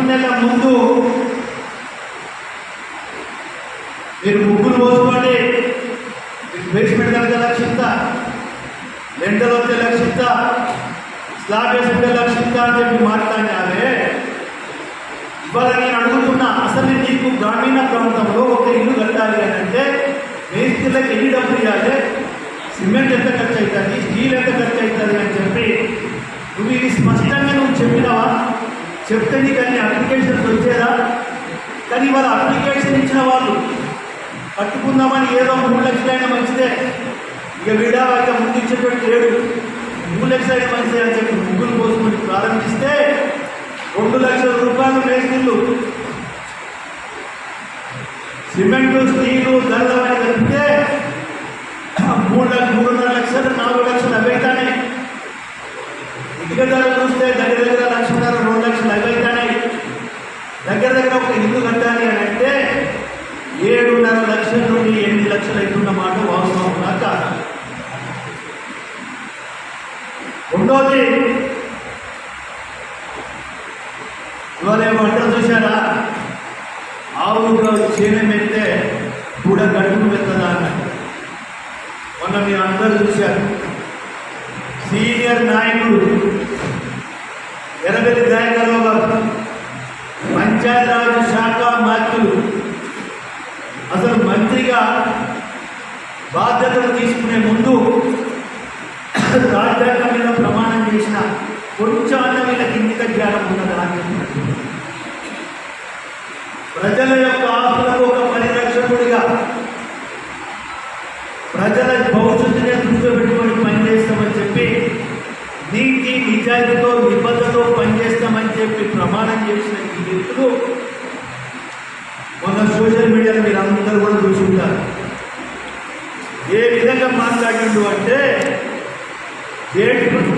3 నెలల ముందు మీరు ముగ్గురు పోసుకోండి, బేస్మెంట్ కనుక లక్షిస్తా, రెండలు వస్తే లక్షిస్తా, స్లాబ్ వేసుకుంటే లక్షిస్తా అని చెప్పి మాట్లాడినావే. ఇవాళ నేను అడుగుతున్నా, అసలు నీకు గ్రామీణ ప్రాంతంలో ఒక ఇల్లు కట్టాలి అని అంటే మేస్త్రీలకు ఎన్ని డబ్బులు ఇవ్వాలి, సిమెంట్ ఎంత ఖర్చు అవుతుంది, స్టీల్ ఎంత ఖర్చు అవుతుంది అని చెప్పి నువ్వు ఇది స్పష్టంగా నువ్వు చెప్పినావా? చెప్తే నీకు అన్ని అప్లికేషన్స్ వచ్చేదా? కానీ వాళ్ళ అప్లికేషన్ ఇచ్చిన వాళ్ళు కట్టుకుందామని ఏదో 3 లక్షలైనా మంచిదే, ఇక వీడా ఇక ముందు ఇచ్చేటువంటి లేడు, 3 లక్షలైనా మంచిదే అని చెప్పి ముగ్గురు పోసుకొని ప్రారంభిస్తే 2 లక్షల రూపాయలు మేస్త్రీలు సిమెంటు స్టీలు ధరలమని కలిపితే 3.5 లక్షలు 4 లక్షలు అవైతానే. ఇటుక ధర చూస్తే దగ్గర 1.5 లక్షలు 2 లక్షలు అవైతానే. దగ్గర ఒక ఇల్లు కట్టాలి అని అంటే 7.5 లక్షల నుండి 8 లక్షలు అవుతున్న మాట వాస్తవం కాక. రెండోది, ఇవాళ ఏమంటారు చూశారా, ఆవుగా చేనం పెడితే కూడా గడుపు పెద్దదా అన్నట్టు. మొన్న మీరు అందరూ చూశారు, సీనియర్ నాయకుడు ఎర్రబెల్లి దయాకర్రావు గారు పంచాయతీరాజ్ శాఖ మంత్రులు అసలు మంత్రిగా బాధ్యతలు తీసుకునే ముందు రాజ్యాంగం మీద ప్రమాణం చేసిన కొంచెం అన్న వీళ్ళకి ఇంగిత జ్ఞానం ఉన్నదా అని చెప్పినట్టు. ప్రజల యొక్క ఆస్తులకు ఒక పరిరక్షకుడిగా ప్రజల భవిష్యత్తునే దృష్టిలో పెట్టుకొని పనిచేస్తామని చెప్పి, నీతి నిజాయితీతో నిబద్ధతతో పనిచేస్తామని చెప్పి ప్రమాణం చేసిన ఈ వ్యక్తులు మొన్న సోషల్ మీడియాలో మీరు అందరూ కూడా చూసుకుంటారు. ఏ విధంగా మాట్లాడిండు అంటే,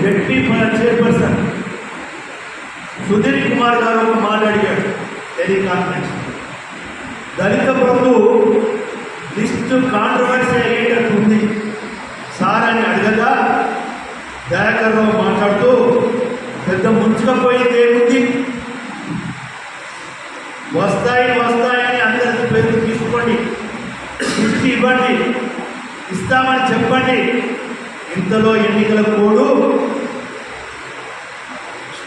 జడ్పీ చైర్పర్సన్ సుధీర్ కుమార్ గారు ఒక మాట్లాడాడు టెలికాన్ఫరెన్స్. దళిత బంధు లిస్టు కాంట్రవర్సీ అయ్యేటట్టు ఉంది సార్ అని అడగగా దయాకర్రావు మాట్లాడుతూ, పెద్ద ముంచుకపోయింది ఏముంది, వస్తాయని అందరికి పేర్లు తీసుకోండి, లిస్టు ఇవ్వండి, ఇస్తామని చెప్పండి, ఇంతలో ఎన్నికల కోడ్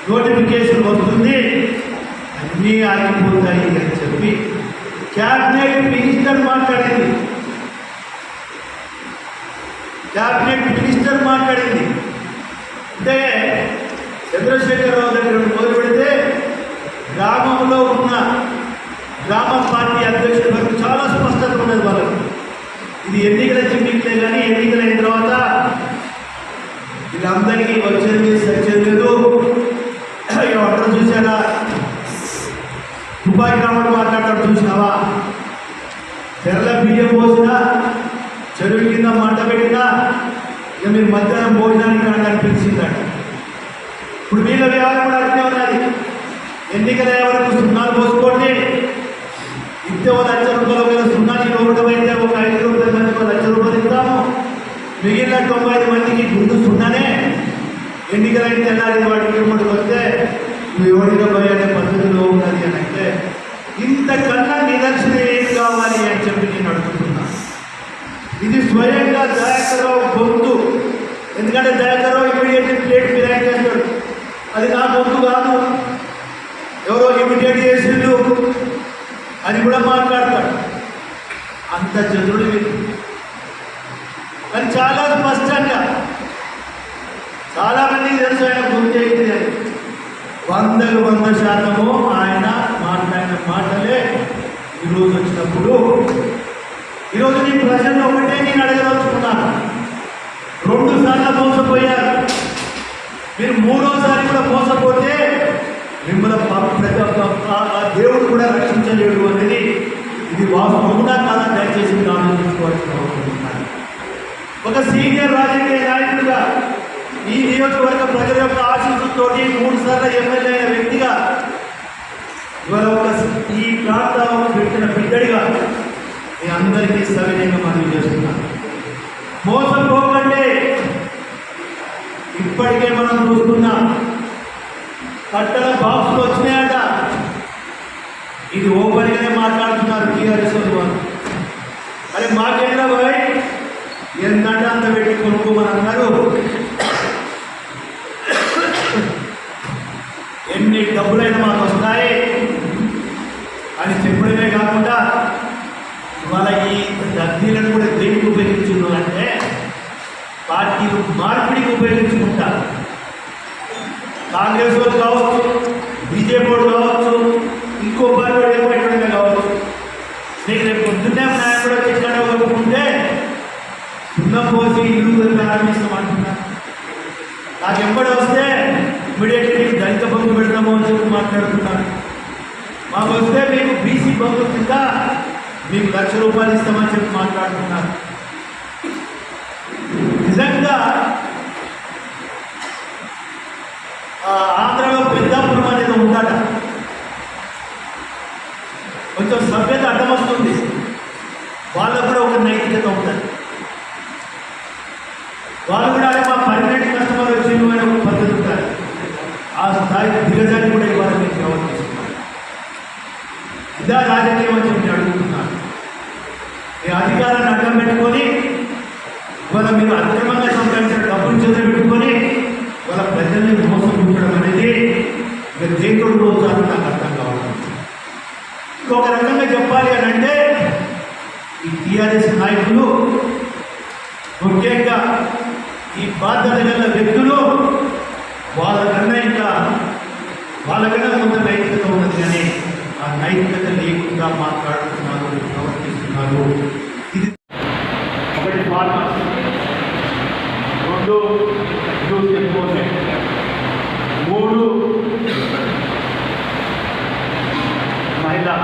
నోటిఫికేషన్ వస్తుంది, అన్నీ ఆగిపోతాయి అని చెప్పి క్యాబినెట్ మినిస్టర్ మాట్లాడింది. అంటే చంద్రశేఖరరావు దగ్గర మొదలు పెడితే గ్రామంలో ఉన్న గ్రామ పార్టీ అధ్యక్షుల వరకు చాలా స్పష్టత ఉన్నది వాళ్ళకి. ఇది ఎన్నికల జిమ్మింగ్లే కానీ ఎన్నికలైన తర్వాత వీళ్ళందరికీ వచ్చేది సచ్చేది లేదు. అందరూ చూసారా, తుపాయి గ్రామంలో మాట్లాడటం చూసినావా, తెరల బియ్యం పోసినా, చెరువు కింద మంట పెట్టినా ఇక మీరు మధ్యాహ్నం భోజనానికి రావడానికి పిలిచిందట. ఇప్పుడు వీళ్ళ వ్యవహారం కూడా అట్లే ఉన్నది. ఎన్నికల వరకు సున్నాలు పోసుకోండి, ఇస్తే 1 లక్ష రూపాయలు, ఒకవేళ సున్నాకి ఇవ్వడమైతే ఒక 5 రూపాయల మందికి 1 లక్ష రూపాయలు ఇస్తాము, మిగిలిన 95 మందికి ముందు సున్నానే, ఎన్నికలైన తెల్లారి వాటికి ఇవ్వడం వస్తే నువ్వు ఎవరిగా పోయే పద్ధతిలో ఉన్నది అని అంటే, ఇంతకన్నా నిదర్శన ఏం కావాలి అని చెప్పి నేను అడుగుతున్నా. ఇది స్వయంగా దయాకర్రావు గొంతు. ఎందుకంటే దయాకర్రావు ఇమీడియట్లీ ప్లేట్ ఫిరాయింగ్ చేస్తాడు, అది నా గొంతు కాదు, ఎవరో ఇమీడియట్ చేసిండు అని కూడా మాట్లాడతాడు. అంత చదువుడు కానీ చాలా స్పష్టంగా చాలామందికి తెలుసు ఆయన గొంతు అయింది అని. 100% ఆయన మాట్లాడిన మాటలే ఈరోజు వచ్చినప్పుడు, ఈరోజు నీ ప్రజల్లో ఒకటే నేను అడగదలుచుకున్నాను. 2 సార్లు మోసపోయారు, మీరు 3వసారి కూడా మోసపోతే మిమ్మల్ని దేవుడు కూడా రక్షించలేడు అనేది ఇది వాస్తవమునా కాదా దయచేసి మీరు ఆలోచించుకోవాల్సిన అవసరం ఉన్నది. ఒక సీనియర్ రాజకీయ నాయకుడిగా ఈ నియోజకవర్గ ప్రజల యొక్క ఆశీస్సుతో 3 సార్లు ఎమ్మెల్యే అయిన వ్యక్తిగా, ఇవాళ ఈ ప్రాంతం పెట్టిన బిడ్డడిగా మీ అందరికీ సవినయంగా మనవి చేస్తున్నాను. మోసపోకండి. ఇప్పటికే మనం చూస్తున్నాం, కట్టల బాక్సులు వచ్చినాయట, ఇది ఓపెన్గానే మాట్లాడుతున్నారు టీఆర్ఎస్ వాళ్ళు. అరే మాకేంద్ర బాయ్ ఎంతంటే అంత పెట్టి కొనుక్కోమని అన్నారు. ఎన్ని డబ్బులైనా మాకు వస్తాయి అని చెప్పడమే కాకుండా ఇవాళ ఈ రద్దీలను కూడా దేనికి ఉపయోగించున్నారు అంటే పార్టీలు మార్పిడికి ఉపయోగించుకుంటారు. కాంగ్రెస్ వాళ్ళు కావచ్చు, బీజేపీ వాళ్ళు కావచ్చు, ఇంకో పార్టీ ఏమైనా కావచ్చు. నేను రేపు పొద్దున్నే నాయకుడు కూడా తెచ్చాడో కలుపుకుంటే సున్నం పోసి ఇల్లు ప్రారంభిస్తామంటున్నాను. నాకు ఎంబడి వస్తే ఇమీడియట్లీ దళిత బంధు పెడతామో అని చెప్పి మాట్లాడుతున్నాను. మాకు వస్తే మీకు బీసీ బంధు కింద మీకు ₹1,00,000 ఇస్తామని చెప్పి మాట్లాడుతున్నారు. నిజంగా ఆంధ్రలో పెద్దాపురం అనేది ఉందట. కొంచెం సభ్యత అడ్డం వస్తుంది, వాళ్ళకు కూడా ఒక నైతికత ఉంటుంది. వాళ్ళు కూడా మా పర్మనెంట్ కస్టమర్ వచ్చింది అని ఒక పద్ధతి ఉంటారు. ఆ స్థాయి దిగజాన్ని కూడా ఇవాళ మీకు ప్రవర్తిస్తున్నారు. ఇదా రాజకీయం అని చెప్పి అడుగుతున్నారు. ఈ అధికారాన్ని అడ్డం పెట్టుకొని ఇవాళ మీరు అక్రమంగా సంపాదించిన డబ్బులు చేతులు పెట్టుకొని వాళ్ళ ప్రజల్ని మోసపుచ్చడం అనేది ఇక దేంతో పోతారో నాకు అర్థం కావడం. ఇంకొక రకంగా చెప్పాలి అని అంటే ఈ టీఆర్ఎస్ నాయకులు, ముఖ్యంగా ఈ బాధ్యత గల వ్యక్తులు వాళ్ళకన్నా కొంత నైతికత ఉన్నది, కానీ ఆ నైతికత లేకుండా మాట్లాడుతున్నారు, ప్రవర్తిస్తున్నారు. ఇది ఒకటి ఫార్మర్స్, 2 న్యూస్ ఎన్ఫోర్స్మెంట్, 3 మహిళా